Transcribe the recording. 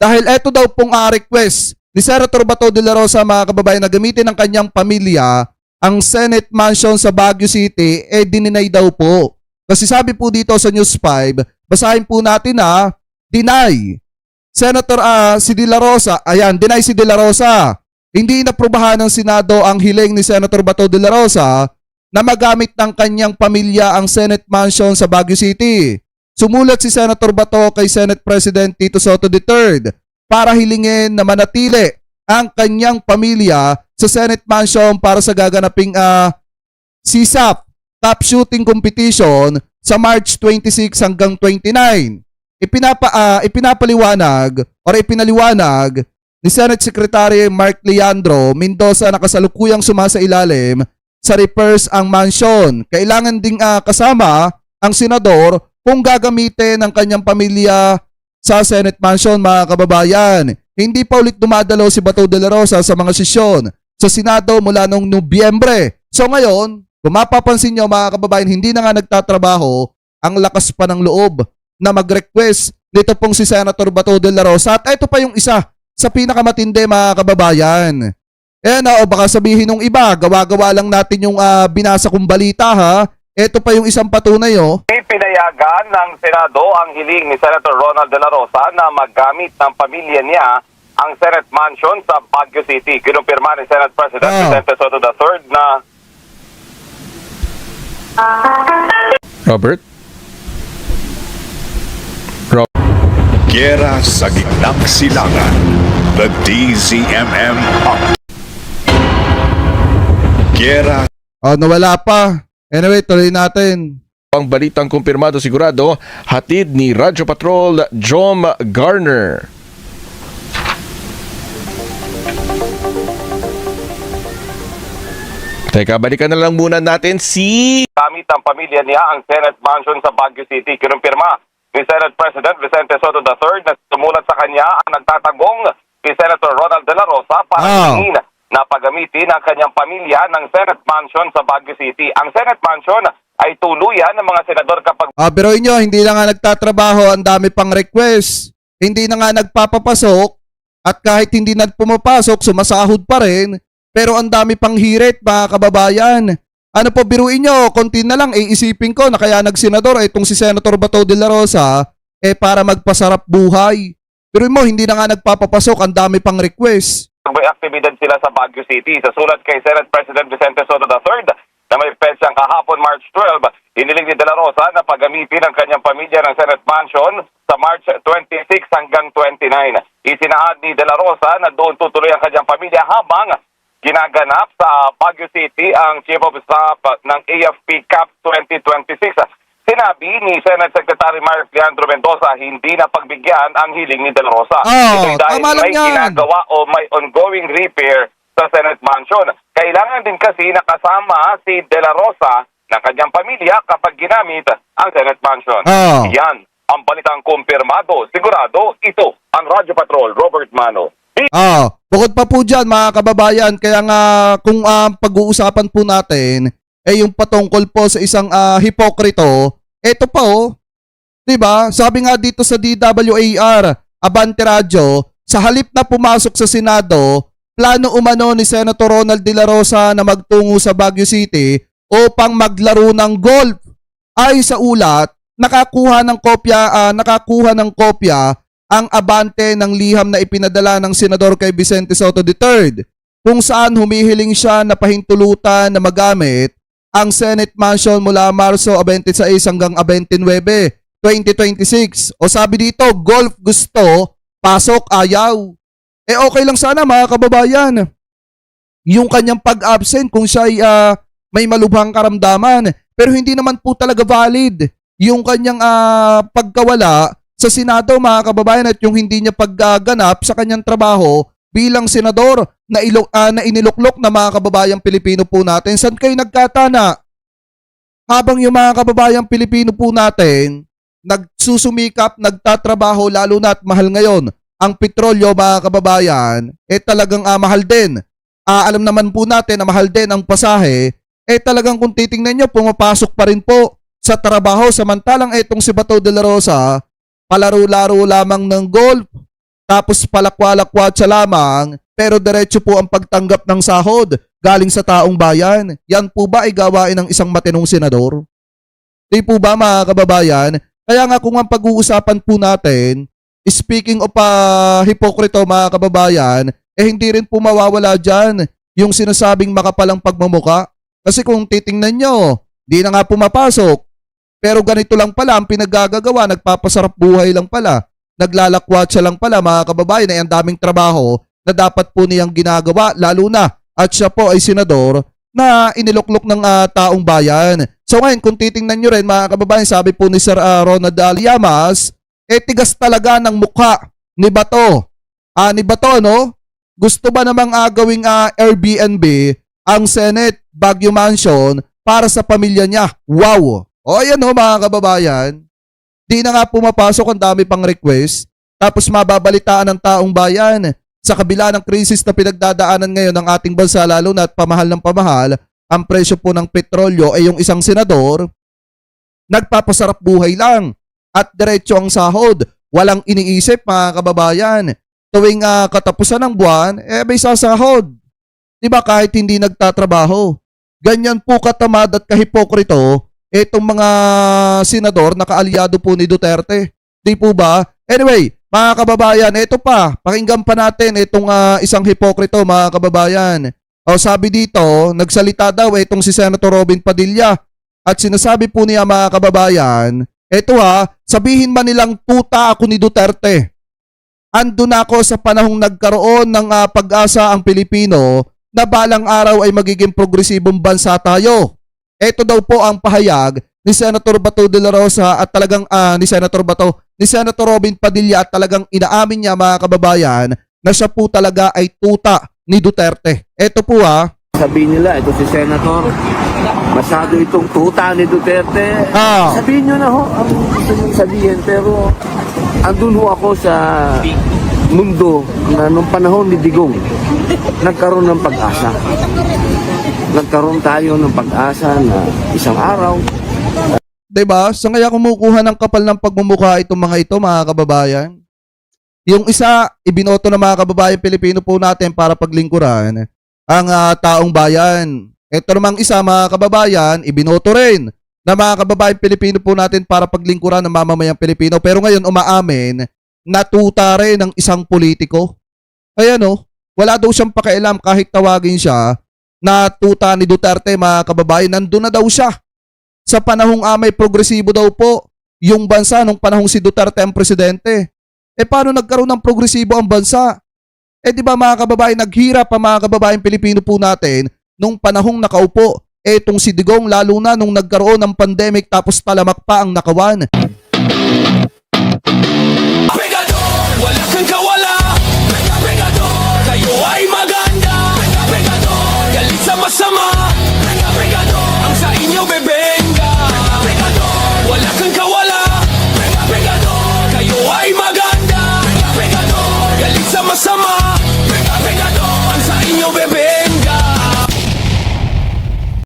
Dahil eto daw pong request ni Senator Bato de la Rosa, mga kababayan, na gamitin ng kanyang pamilya ang Senate Mansion sa Baguio City, dininay daw po. Kasi sabi po dito sa News 5, basahin po natin deny. Senator si De La Rosa, ayan, deny si De La Rosa. Hindi inaprubahan ng Senado ang hiling ni Senator Bato de la Rosa na magamit ng kanyang pamilya ang Senate Mansion sa Baguio City. Sumulat si Senator Bato kay Senate President Tito Soto III para hilingin na manatili ang kanyang pamilya sa Senate Mansion para sa gaganaping CSAP Top Shooting Competition sa March 26 hanggang 29. Ipinaliwanag ni Senate Secretary Mark Leandro Mendoza na kasalukuyang sumasailalim sa repairs ang mansion. Kailangan ding kasama ang senador kung gagamitin ng kanyang pamilya sa Senate Mansion, mga kababayan. Hindi pa ulit dumadalo si Bato de la Rosa sa mga sesyon sa Senado mula noong Nobyembre. So ngayon, kung mapapansin nyo, mga kababayan, hindi na nga nagtatrabaho, ang lakas pa ng loob na mag-request nito pong si Senator Bato de la Rosa. At ito pa yung isa sa pinakamatindi, mga kababayan. Baka sabihin ng iba, gawa-gawa lang natin yung binasa kong balita Ito pa yung isang patunay Pinayagan ng Senado ang hiling ni Senator Ronald de la Rosa na maggamit ng pamilya niya ang Senate Mansion sa Baguio City. Kinumpirma ni Senate President Vicente Soto III na Robert? Giyera sa gitnang silangan. The DZMM Up. Giyera. Nawala pa. Anyway, tuloy natin. Ang balitang kumpirmado sigurado, hatid ni Radyo Patrol Jom Garner. Teka, balikan na lang muna natin si... gamit ang pamilya niya ang Senate Mansion sa Baguio City. Kinumpirma ni Senate President Vicente Soto III na sumulat sa kanya ang nagtatagong si Senator Ronald de la Rosa para hingin na pagamitin ang kanyang pamilya ng Senate Mansion sa Baguio City. Ang Senate Mansion ay tuluyan ng mga senador kapag... Biruin nyo, hindi na nga nagtatrabaho, ang dami pang request. Hindi na nga nagpapapasok at kahit hindi na pumapasok, sumasahod pa rin. Pero ang dami pang hirit, mga kababayan. Ano po, biruin nyo, konti na lang, iisipin ko na kaya nagsenador itong si Senator Bato de la Rosa para magpasarap buhay. Biruin mo, hindi na nga nagpapapasok, ang dami pang request. may aktibidad sila sa Baguio City. Sa sulat kay Senate President Vicente Soto III na may petsang kahapon March 12, iniling ni De La Rosa na paggamitin ang kanyang pamilya ng Senate Mansion sa March 26 hanggang 29. Isinaad ni De La Rosa na doon tutuloy ang kanyang pamilya habang ginaganap sa Baguio City ang Chief of Staff ng AFP CAP 2026. Sinabi ni Senate Secretary Mark Leandro Mendoza hindi na pagbigyan ang hiling ni De La Rosa. Ito'y dahil may ginagawa o may ongoing repair sa Senate Mansion. Kailangan din kasi nakasama si De La Rosa ng kanyang pamilya kapag ginamit ang Senate Mansion. Yan ang balitang kumpirmado. Sigurado, ito ang Radyo Patrol, Robert Mano. Bukod pa po dyan mga kababayan, kaya nga kung pag-uusapan po natin yung patungkol po sa isang hipokrito, eto pa diba? Sabi nga dito sa DWAR, Abante Radio, sa halip na pumasok sa Senado, plano umano ni Senator Ronald de la Rosa na magtungo sa Baguio City upang maglaro ng golf. Ay sa ulat, nakakuha ng kopya ang Abante ng liham na ipinadala ng Senador kay Vicente Soto III, kung saan humihiling siya na pahintulutan na magamit ang Senate Mansion mula Marso 26 hanggang 29, 2026. O sabi dito, golf gusto, pasok ayaw. Okay lang sana mga kababayan, yung kanyang pag-absent kung siya ay may malubhang karamdaman. Pero hindi naman po talaga valid yung kanyang pagkawala sa Senado mga kababayan at yung hindi niya pagganap sa kanyang trabaho bilang senador na iniluklok na mga kababayang Pilipino po natin. Saan kayo nagkatana? Habang yung mga kababayang Pilipino po natin nagsusumikap, nagtatrabaho, lalo na at mahal ngayon ang petrolyo mga kababayan, talagang mahal din. Alam naman po natin na mahal din ang pasahe, talagang kung titingnan nyo, pumapasok pa rin po sa trabaho. Samantalang itong si Bato de la Rosa, palaro-laro lamang ng golf. tapos palakwalakwatsa lamang, pero diretso po ang pagtanggap ng sahod galing sa taong bayan. Yan po ba ay gawain ng isang matinong senador? Di po ba mga kababayan? Kaya nga kung ang pag-uusapan po natin, speaking of hipokrito mga kababayan, hindi rin po mawawala dyan yung sinasabing makapalang pagmamuka. Kasi kung titingnan nyo, di na nga pumapasok. Pero ganito lang pala ang pinaggagawa, nagpapasarap buhay lang pala. Naglalakwatsa lang pala mga kababayan ay ang daming trabaho na dapat po niyang ginagawa, lalo na at siya po ay senador na iniluklok ng taong bayan. So ngayon kung titingnan nyo rin mga kababayan, sabi po ni Sir Ronald Llamas, tigas talaga ng mukha ni Bato. Ni Bato, no? Gusto ba namang gawing Airbnb ang Senate Baguio Mansion para sa pamilya niya? Wow! O ayan no mga kababayan, di na nga pumapasok, ang dami pang request. Tapos mababalitaan ng taong bayan sa kabila ng krisis na pinagdadaanan ngayon ng ating bansa, lalo na at pamahal ng pamahal ang presyo po ng petrolyo, ay yung isang senador nagpapasarap buhay lang at diretso ang sahod. Walang iniisip mga kababayan. Tuwing katapusan ng buwan, may sasahod. Diba kahit hindi nagtatrabaho. Ganyan po katamad at kahipokrito itong mga senador na kaalyado po ni Duterte. Di po ba? Anyway, mga kababayan, ito pa. Pakinggan pa natin itong isang hipokrito mga kababayan. O sabi dito, nagsalita daw itong si Senator Robin Padilla at sinasabi po niya mga kababayan, ito sabihin man nilang tuta ako ni Duterte. Andun ako sa panahong nagkaroon ng pag-asa ang Pilipino na balang araw ay magiging progresibong bansa tayo. Ito daw po ang pahayag ni Senator Bato de la Rosa at talagang ni Senator Robin Padilla, at talagang inaamin niya mga kababayan na siya po talaga ay tuta ni Duterte. Ito po Sabihin nila, ito si Senator, masyado itong tuta ni Duterte. Sabihin nyo na ho ang gusto nyo sabihin, pero andun ho ako sa mundo na nung panahon ni Digong, nagkaroon ng pag-asa. Nagkaroon tayo ng pag-asa na isang araw. Diba? So kaya kumukuha ng kapal ng pagmumukha itong mga ito mga kababayan. Yung isa, ibinoto ng mga kababayan Pilipino po natin para paglingkuran ang taong bayan. Ito namang isa mga kababayan, ibinoto rin na mga kababayan Pilipino po natin para paglingkuran ng mamamayang Pilipino. Pero ngayon umaamin, natuta rin ng isang politiko. Kaya wala daw siyang pakialam kahit tawagin siya na tuta ni Duterte mga kababayan. Nandun na daw siya. Sa panahong may progresibo daw po yung bansa nung panahong si Duterte ang presidente. Paano nagkaroon ng progresibo ang bansa? Di ba mga kababayan, naghirap ang mga kababayan Pilipino po natin nung panahong nakaupo etong si Digong, lalo na nung nagkaroon ng pandemic tapos talamak pa ang nakawan. Wala kang kawalan.